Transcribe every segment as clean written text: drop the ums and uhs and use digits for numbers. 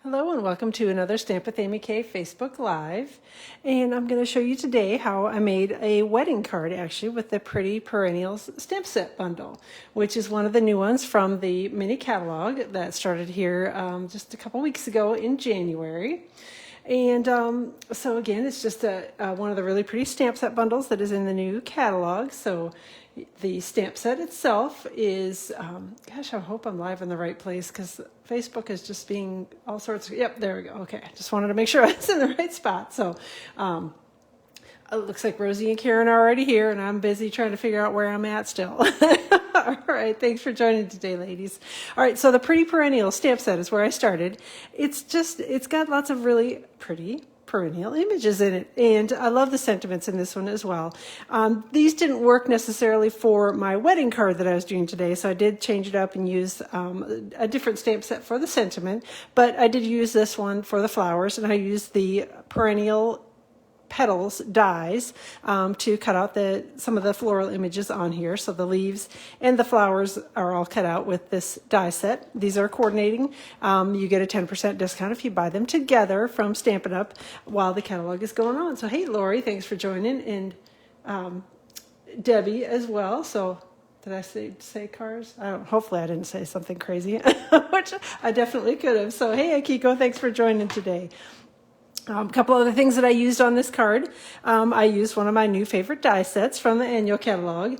Hello and welcome to another Stamp with Amy K Facebook Live. And I'm going to show you today how I made a wedding card actually with the Pretty Perennials stamp set bundle, which is one of the new ones from the mini catalog that started here just a couple weeks ago in January. And so again, it's just one of the really pretty stamp set bundles that is in the new catalog. So the stamp set itself is, gosh, I hope I'm live in the right place because Facebook is just being all sorts of, yep, there we go. Okay, I just wanted to make sure I was in the right spot. So it looks like Rosie and Karen are already here and I'm busy trying to figure out where I'm at still. All right, thanks for joining today, ladies. All right, so the Pretty Perennial stamp set is where I started. It's got lots of really pretty perennial images in it, and I love the sentiments in this one as well. These didn't work necessarily for my wedding card that I was doing today, so I did change it up and use a different stamp set for the sentiment, but I did use this one for the flowers, and I used the perennial petals dies to cut out some of the floral images on here. So the leaves and the flowers are all cut out with this die set. These are coordinating. You get a 10% discount if you buy them together from Stampin' Up! While the catalog is going on. So hey, Lori, thanks for joining, and Debbie as well. So did I say cars? Hopefully I didn't say something crazy, which I definitely could have. So hey, Akiko, thanks for joining today. A couple other things that I used on this card. I used one of my new favorite die sets from the annual catalog.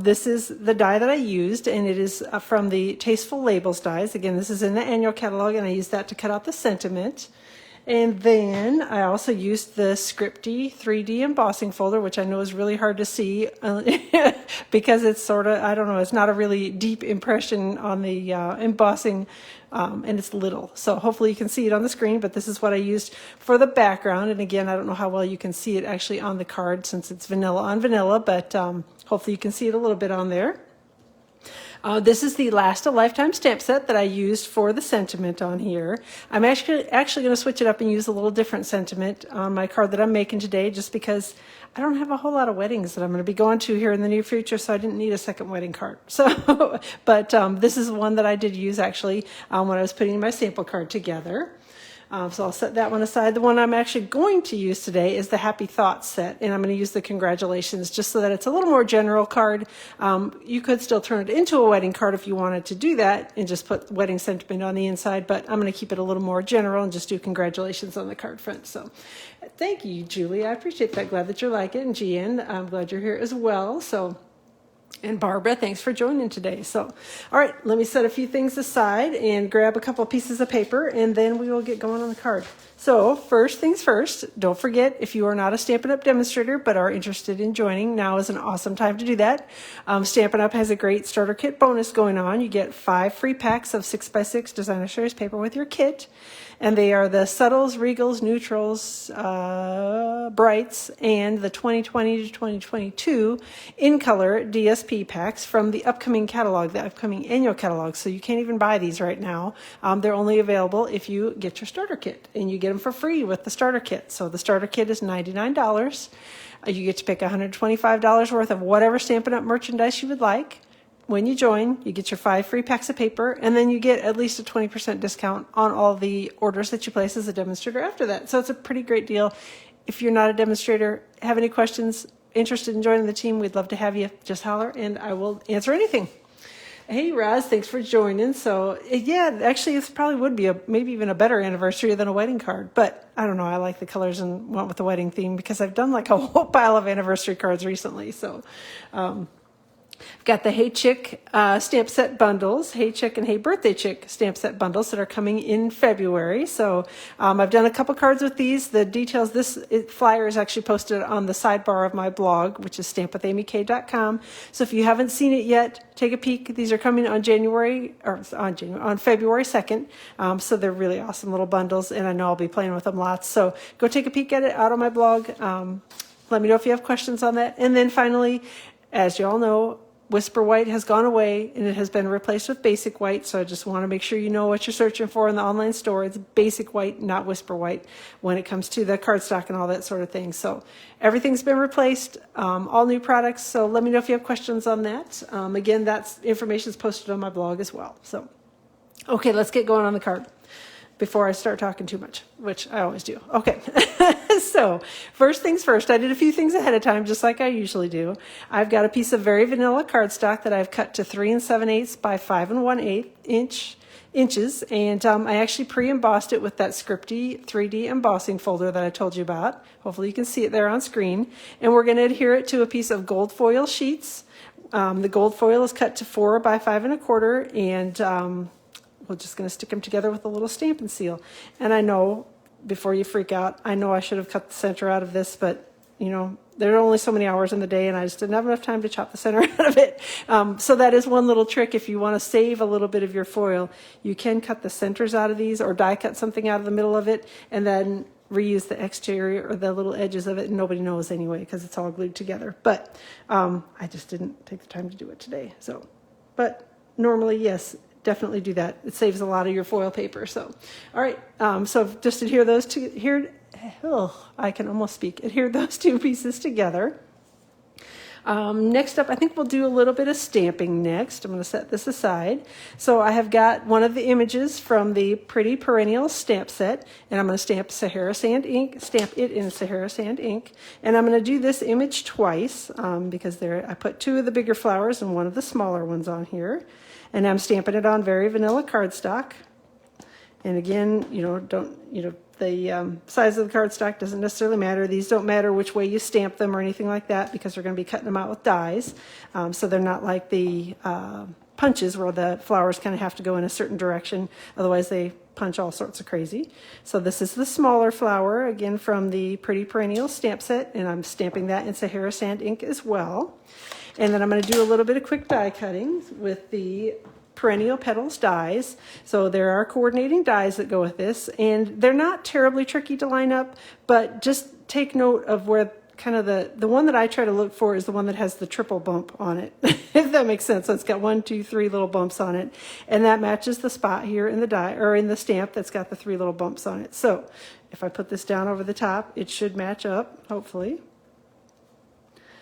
This is the die that I used, and it is from the Tasteful Labels dies. Again, this is in the annual catalog, and I used that to cut out the sentiment. And then I also used the Scripty 3D embossing folder, which I know is really hard to see because it's sort of, I don't know, it's not a really deep impression on the embossing, and it's little. So hopefully you can see it on the screen, but this is what I used for the background. And again, I don't know how well you can see it actually on the card since it's vanilla on vanilla, but hopefully you can see it a little bit on there. This is the Last a Lifetime stamp set that I used for the sentiment on here. I'm actually going to switch it up and use a little different sentiment on my card that I'm making today, just because I don't have a whole lot of weddings that I'm going to be going to here in the near future, so I didn't need a second wedding card. So, but this is one that I did use actually when I was putting my sample card together. So I'll set that one aside. The one I'm actually going to use today is the Happy Thoughts set, and I'm going to use the Congratulations just so that it's a little more general card. You could still turn it into a wedding card if you wanted to do that and just put wedding sentiment on the inside, but I'm going to keep it a little more general and just do Congratulations on the card front. So thank you, Julie. I appreciate that. Glad that you like it. And Jean, I'm glad you're here as well. So, and Barbara, thanks for joining today. So, all right, let me set a few things aside and grab a couple pieces of paper, and then we will get going on the card. So first things first, don't forget, if you are not a Stampin' Up! Demonstrator but are interested in joining, now is an awesome time to do that. Stampin' Up! Has a great starter kit bonus going on. You get 5 free packs of 6x6 designer series paper with your kit. And they are the Subtles, Regals, Neutrals, Brights, and the 2020 to 2022 in color DSP packs from the upcoming catalog, the upcoming annual catalog. So you can't even buy these right now. They're only available if you get your starter kit, and you get them for free with the starter kit. So the starter kit is $99. You get to pick $125 worth of whatever Stampin' Up! Merchandise you would like. When you join, you get your 5 free packs of paper, and then you get at least a 20% discount on all the orders that you place as a demonstrator after that. So it's a pretty great deal. If you're not a demonstrator, have any questions, interested in joining the team, we'd love to have you. Just holler, and I will answer anything. Hey, Roz, thanks for joining. So, yeah, actually, this probably would be maybe even a better anniversary than a wedding card. But I don't know. I like the colors and went with the wedding theme because I've done like a whole pile of anniversary cards recently. So, I've got the Hey Chick stamp set bundles, Hey Chick and Hey Birthday Chick stamp set bundles that are coming in February. So I've done a couple cards with these. The details, flyer is actually posted on the sidebar of my blog, which is stampwithamyk.com. So if you haven't seen it yet, take a peek. These are coming on February 2nd. So they're really awesome little bundles, and I know I'll be playing with them lots. So go take a peek at it out on my blog. Let me know if you have questions on that. And then finally, as you all know, Whisper White has gone away and it has been replaced with Basic White. So I just want to make sure you know what you're searching for in the online store. It's Basic White, not Whisper White, when it comes to the cardstock and all that sort of thing. So everything's been replaced, all new products. So let me know if you have questions on that. Again, information is posted on my blog as well. So, okay, let's get going on the card. before I start talking too much, which I always do. Okay, so first things first, I did a few things ahead of time, just like I usually do. I've got a piece of very vanilla cardstock that I've cut to 3 7/8 by 5 1/8 inches, and I actually pre-embossed it with that scripty 3D embossing folder that I told you about. Hopefully you can see it there on screen. And we're going to adhere it to a piece of gold foil sheets. The gold foil is cut to 4 by 5 1/4, and we're just going to stick them together with a little Stampin' seal. And I know, before you freak out, I know I should have cut the center out of this, but you know, there are only so many hours in the day, and I just didn't have enough time to chop the center out of it. So that is one little trick. If you want to save a little bit of your foil, you can cut the centers out of these, or die cut something out of the middle of it, and then reuse the exterior or the little edges of it, and nobody knows anyway because it's all glued together. But I just didn't take the time to do it today. So, but normally, yes, definitely do that. It saves a lot of your foil paper. So, all right. So just adhere those two here. Oh, I can almost speak. Adhere those two pieces together. Next up, I think we'll do a little bit of stamping next. I'm going to set this aside. So I have got one of the images from the Pretty Perennials stamp set, and I'm going to stamp Sahara Sand ink, stamp it in Sahara Sand ink. And I'm going to do this image twice because I put 2 of the bigger flowers and 1 of the smaller ones on here. And I'm stamping it on very vanilla cardstock. And again, the size of the cardstock doesn't necessarily matter. These don't matter which way you stamp them or anything like that, because we're going to be cutting them out with dies. So they're not like the punches where the flowers kind of have to go in a certain direction. Otherwise, they punch all sorts of crazy. So this is the smaller flower, again, from the Pretty Perennials stamp set. And I'm stamping that in Sahara Sand ink as well. And then I'm going to do a little bit of quick die cutting with the Perennial Petals dies. So there are coordinating dies that go with this, and they're not terribly tricky to line up, but just take note of where kind of the one that I try to look for is the one that has the triple bump on it, if that makes sense. So it's got 1, 2, 3 little bumps on it, and that matches the spot here in the die, or in the stamp that's got the 3 little bumps on it. So if I put this down over the top, it should match up, hopefully.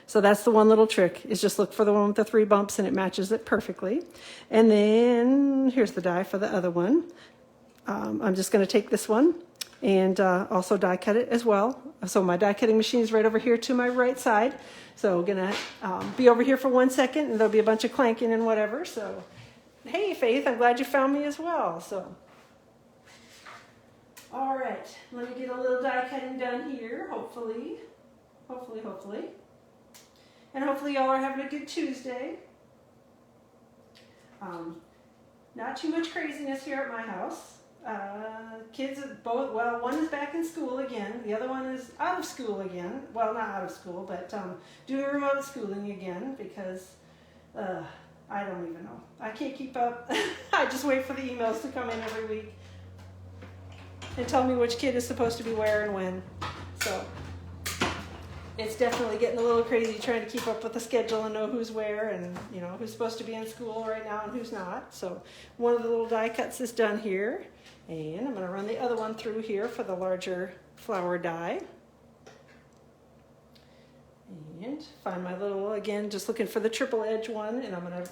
So that's the one little trick, is just look for the one with the 3 bumps, and it matches it perfectly. And then here's the die for the other one. I'm just going to take this one and also die cut it as well. So my die cutting machine is right over here to my right side. So I'm going to be over here for 1 second, and there'll be a bunch of clanking and whatever. So, hey, Faith, I'm glad you found me as well. So, all right, let me get a little die cutting done here, hopefully. Hopefully. And hopefully y'all are having a good Tuesday. Not too much craziness here at my house. Kids both, well, one is back in school again. The other one is out of school again. Well, not out of school, but doing remote schooling again because I don't even know. I can't keep up. I just wait for the emails to come in every week and tell me which kid is supposed to be where and when. So it's definitely getting a little crazy trying to keep up with the schedule and know who's where and who's supposed to be in school right now and who's not. So one of the little die cuts is done here, and I'm going to run the other one through here for the larger flower die. And find my little, again, just looking for the triple edge one, and I'm going to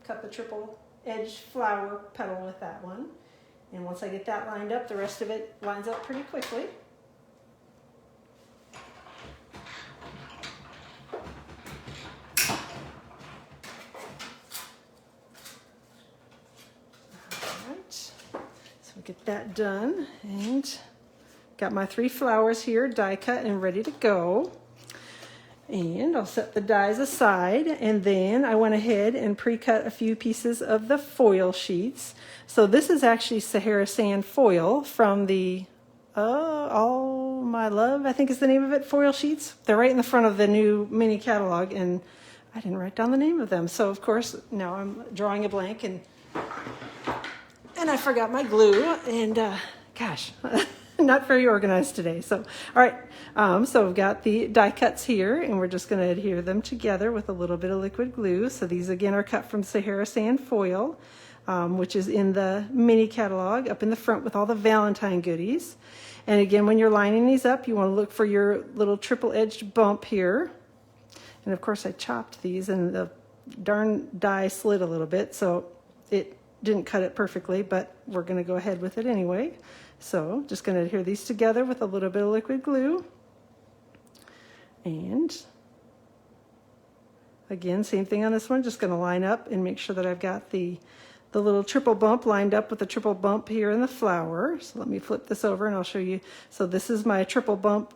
cut the triple edge flower petal with that one. And once I get that lined up, the rest of it lines up pretty quickly. Get that done, and got my 3 flowers here die cut and ready to go. And I'll set the dies aside, and then I went ahead and pre-cut a few pieces of the foil sheets. So this is actually Sahara Sand foil from the All My Love, I think is the name of it, foil sheets. They're right in the front of the new mini catalog, and I didn't write down the name of them. So of course now I'm drawing a blank, and I forgot my glue, and gosh, not very organized today. So, all right, so we've got the die cuts here, and we're just going to adhere them together with a little bit of liquid glue. So these again are cut from Sahara Sand foil, which is in the mini catalog up in the front with all the Valentine goodies. And again, when you're lining these up, you want to look for your little triple-edged bump here. And of course, I chopped these, and the darn die slid a little bit, so it didn't cut it perfectly, but we're going to go ahead with it anyway. So just going to adhere these together with a little bit of liquid glue. And again, same thing on this one, just going to line up and make sure that I've got the little triple bump lined up with the triple bump here in the flower. So let me flip this over and I'll show you. So this is my triple bump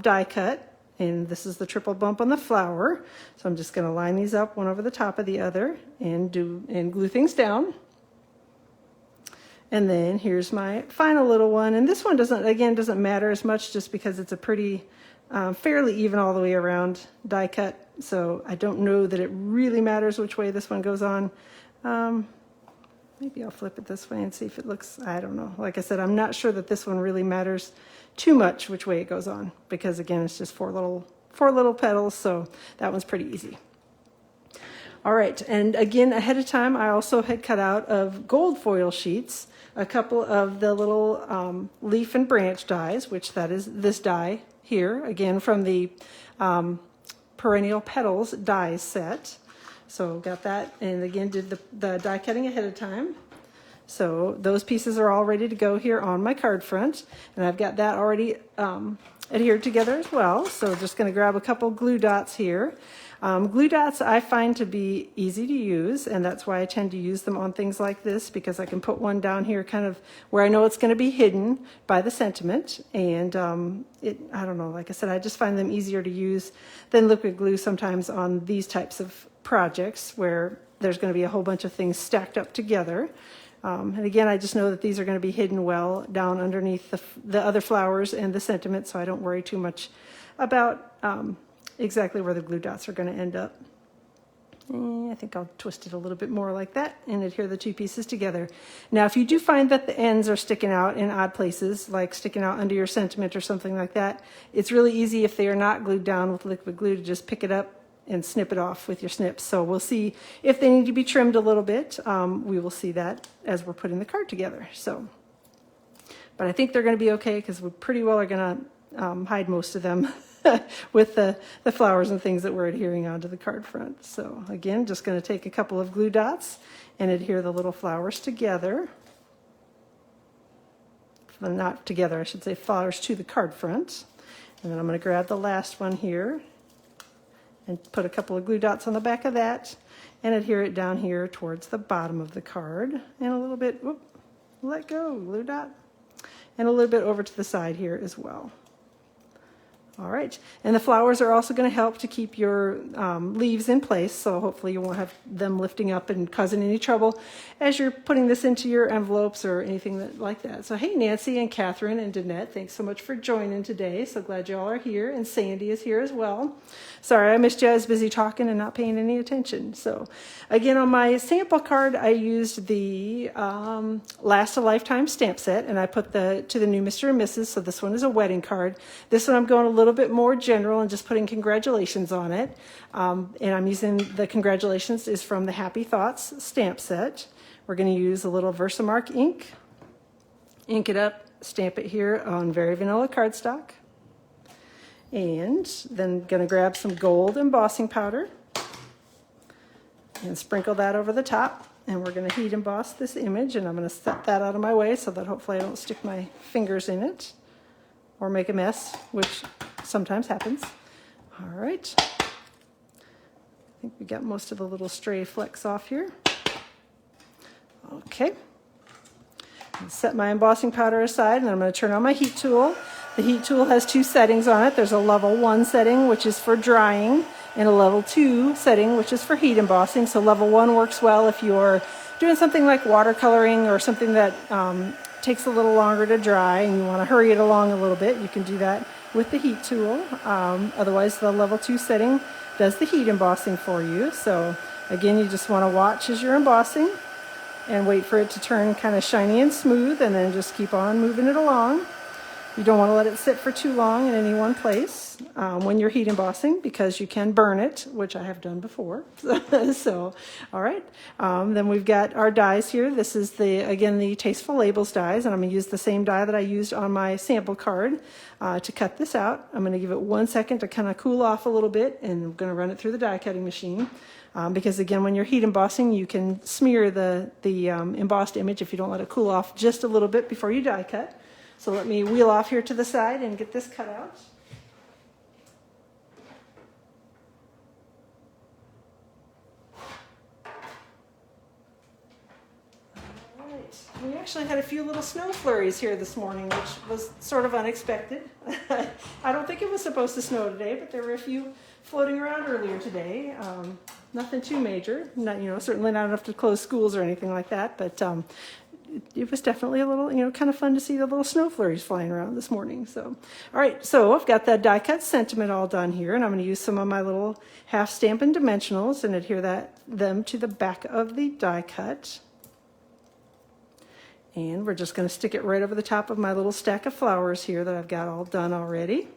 die cut, and this is the triple bump on the flower. So I'm just going to line these up one over the top of the other and glue things down. And then here's my final little one, and this one doesn't matter as much just because it's a pretty fairly even all the way around die cut, so I don't know that it really matters which way this one goes on. Maybe I'll flip it this way and see if it looks, I don't know. Like I said, I'm not sure that this one really matters too much which way it goes on, because again, it's just four little petals, so that one's pretty easy. All right, and again, ahead of time, I also had cut out of gold foil sheets a couple of the little leaf and branch dies, which that is this die here, again from the Perennial Petals dies set. So got that, and again did the die cutting ahead of time. So those pieces are all ready to go here on my card front, and I've got that already adhered together as well. So just going to grab a couple glue dots here. Glue dots I find to be easy to use, and that's why I tend to use them on things like this, because I can put one down here kind of where I know it's going to be hidden by the sentiment, and I don't know, like I said, I just find them easier to use than liquid glue sometimes on these types of projects where there's going to be a whole bunch of things stacked up together. And again, I just know that these are going to be hidden well down underneath the other flowers and the sentiment, so I don't worry too much about exactly where the glue dots are going to end up. And I think I'll twist it a little bit more like that and adhere the two pieces together. Now, if you do find that the ends are sticking out in odd places, like sticking out under your sentiment or something like that, it's really easy if they are not glued down with liquid glue to just pick it up and snip it off with your snips. So we'll see if they need to be trimmed a little bit. We will see that as we're putting the card together. So, but I think they're going to be okay, because we pretty well are going to hide most of them with the flowers and things that we're adhering onto the card front. So again, just going to take a couple of glue dots and adhere the little flowers together. Well, not together, I should say, flowers to the card front. And then I'm going to grab the last one here and put a couple of glue dots on the back of that and adhere it down here towards the bottom of the card, and a little bit, whoop, let go, glue dot, and a little bit over to the side here as well. All right, and the flowers are also going to help to keep your leaves in place, so hopefully you won't have them lifting up and causing any trouble as you're putting this into your envelopes or anything like that. So hey, Nancy and Catherine and Danette, thanks so much for joining today. So glad you all are here, and Sandy is here as well. Sorry I missed you. I was busy talking and not paying any attention. So again, on my sample card, I used the Last a Lifetime stamp set, and I put to the new Mr. and Mrs. So this one is a wedding card. This one I'm going a little bit more general and just putting congratulations on it. And I'm using the congratulations is from the Happy Thoughts stamp set. We're going to use a little Versamark ink, ink it up, stamp it here on Very Vanilla cardstock. And then going to grab some gold embossing powder and sprinkle that over the top. And we're going to heat emboss this image, and I'm going to set that out of my way so that hopefully I don't stick my fingers in it or make a mess, which sometimes happens. All right. I think we got most of the little stray flecks off here. Okay. I'll set my embossing powder aside, and I'm going to turn on my heat tool. The heat tool has two settings on it. There's a level 1 setting, which is for drying, and a level 2 setting, which is for heat embossing. So level 1 works well if you're doing something like watercoloring or something that takes a little longer to dry and you want to hurry it along a little bit. You can do that with the heat tool. Otherwise, the level 2 setting does the heat embossing for you. So again, you just want to watch as you're embossing and wait for it to turn kind of shiny and smooth, and then just keep on moving it along. You don't want to let it sit for too long in any one place when you're heat embossing, because you can burn it, which I have done before. So, all right. Then we've got our dies here. This is again the Tasteful Labels dies, and I'm going to use the same die that I used on my sample card to cut this out. I'm going to give it 1 second to kind of cool off a little bit, and I'm going to run it through the die cutting machine. Because again, when you're heat embossing, you can smear the embossed image if you don't let it cool off just a little bit before you die cut. So let me wheel off here to the side and get this cut out. All right. We actually had a few little snow flurries here this morning, which was sort of unexpected. I don't think it was supposed to snow today, but there were a few floating around earlier today. Nothing too major, certainly not enough to close schools or anything like that, but it was definitely a little, kind of fun to see the little snow flurries flying around this morning. So, all right, so I've got that die cut sentiment all done here, and I'm going to use some of my little half Stampin' dimensionals and adhere them to the back of the die cut. And we're just going to stick it right over the top of my little stack of flowers here that I've got all done already.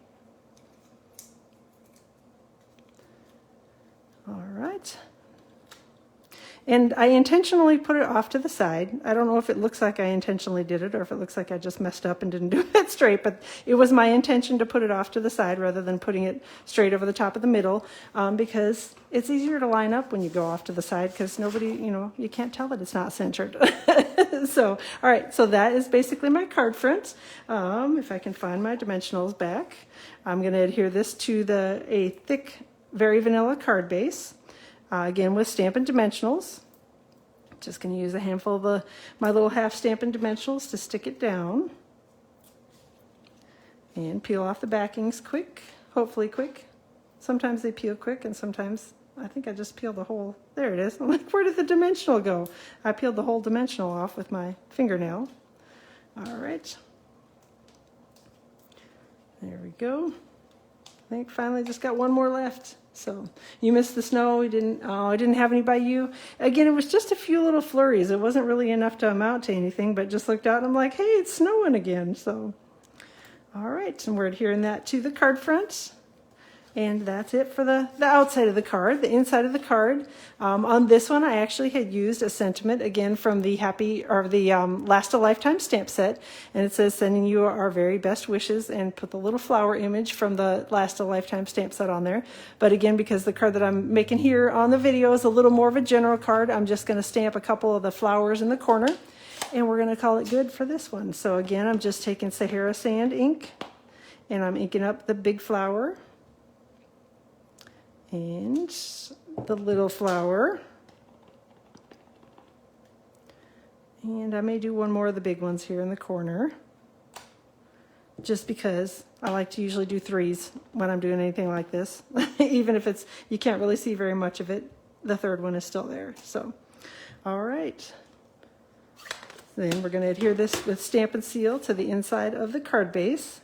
All right. And I intentionally put it off to the side. I don't know if it looks like I intentionally did it or if it looks like I just messed up and didn't do it straight, but it was my intention to put it off to the side rather than putting it straight over the top of the middle, because it's easier to line up when you go off to the side, because nobody, you can't tell that it's not centered. So, all right, so that is basically my card front. If I can find my dimensionals back, I'm going to adhere this to a thick, very vanilla card base. Again, with Stampin' dimensionals. Just going to use a handful of my little half Stampin' dimensionals to stick it down. And peel off the backings quick, hopefully quick. Sometimes they peel quick, and sometimes I think I just peeled the whole, there it is. I'm like, where did the dimensional go? I peeled the whole dimensional off with my fingernail. All right. There we go. I think finally just got one more left. So you missed the snow. I didn't have any by you. Again, it was just a few little flurries. It wasn't really enough to amount to anything, but just looked out and I'm like, hey, it's snowing again. So, all right, and we're adhering that to the card front. And that's it for the outside of the card. The inside of the card, on this one, I actually had used a sentiment, again, from the Last a Lifetime stamp set. And it says, sending you our very best wishes, and put the little flower image from the Last a Lifetime stamp set on there. But again, because the card that I'm making here on the video is a little more of a general card, I'm just going to stamp a couple of the flowers in the corner. And we're going to call it good for this one. So again, I'm just taking Sahara Sand ink, and I'm inking up the big flower and the little flower, and I may do one more of the big ones here in the corner, just because I like to usually do threes when I'm doing anything like this. Even if you can't really see very much of it, the third one is still there. So, all right. Then we're going to adhere this with Stampin' Seal to the inside of the card base.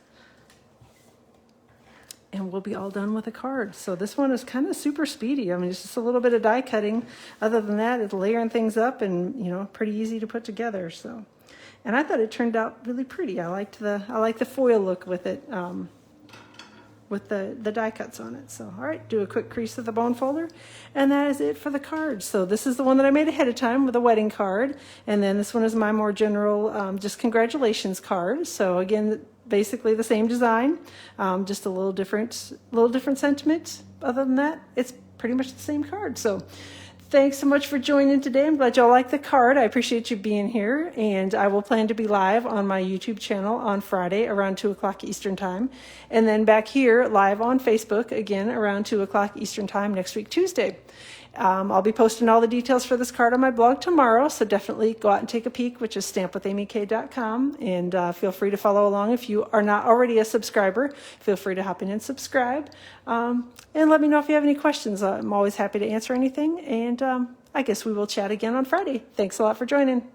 And we'll be all done with the card. So this one is kind of super speedy. I mean, it's just a little bit of die cutting. Other than that, it's layering things up and, pretty easy to put together. So, and I thought it turned out really pretty. I like the foil look with it, with the die cuts on it. So, all right, do a quick crease of the bone folder, and that is it for the card. So this is the one that I made ahead of time with a wedding card, and then this one is my more general, just congratulations card. So again, basically the same design, just a little different sentiment. Other than that, it's pretty much the same card. So thanks so much for joining today. I'm glad y'all like the card. I appreciate you being here, and I will plan to be live on my YouTube channel on Friday around 2 o'clock Eastern time, and then back here live on Facebook again around 2 o'clock Eastern time next week, Tuesday. I'll be posting all the details for this card on my blog tomorrow, so definitely go out and take a peek, which is stampwithamyk.com, and feel free to follow along. If you are not already a subscriber, feel free to hop in and subscribe, and let me know if you have any questions. I'm always happy to answer anything, and I guess we will chat again on Friday. Thanks a lot for joining.